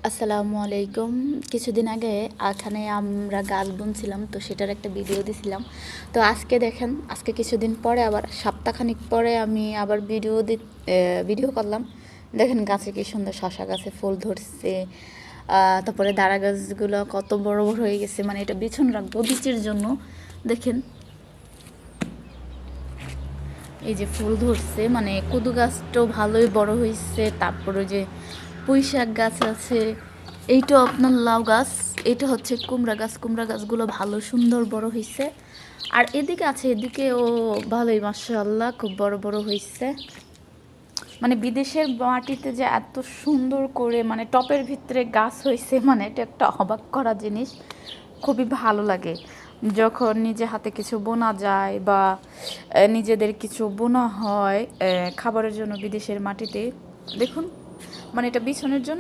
আসসালামু আলাইকুম। কিছুদিন আগে এখানে আমরা গাছ বুনছিলাম, তো সেটার একটা ভিডিও দিছিলাম। তো আজকে দেখেন, আজকে কিছুদিন পরে আবার সপ্তাহখানিক পরে আমি আবার ভিডিও করলাম। দেখেন গাছে কি সুন্দর শশা গাছে ফুল ধরছে। তারপরে দাঁড়া গাছগুলো কত বড় বড় হয়ে গেছে, মানে এটা বিছন রাখবো বীচের জন্য। দেখেন এই যে ফুল ধরছে, মানে কদু গাছটাও ভালোই বড় হয়েছে। তারপরে যে পুঁই শাক গাছ আছে, এইটাও আপনার লাউ গাছ, এটা হচ্ছে কুমড়া গাছ। কুমড়া গাছগুলো ভালো সুন্দর বড় হয়েছে। আর এদিকে আছে, এদিকেও ভালোই মাশাআল্লাহ খুব বড় বড় হয়েছে। মানে বিদেশের মাটিতে যে এত সুন্দর করে মানে টপের ভিতরে গাছ হয়েছে, মানে এটা একটা অবাক করা জিনিস। খুবই ভালো লাগে যখন নিজে হাতে কিছু বোনা যায় বা নিজেদের কিছু বোনা হয় খাবারের জন্য বিদেশের মাটিতে। দেখুন, মানে এটা বিছানোর জন্য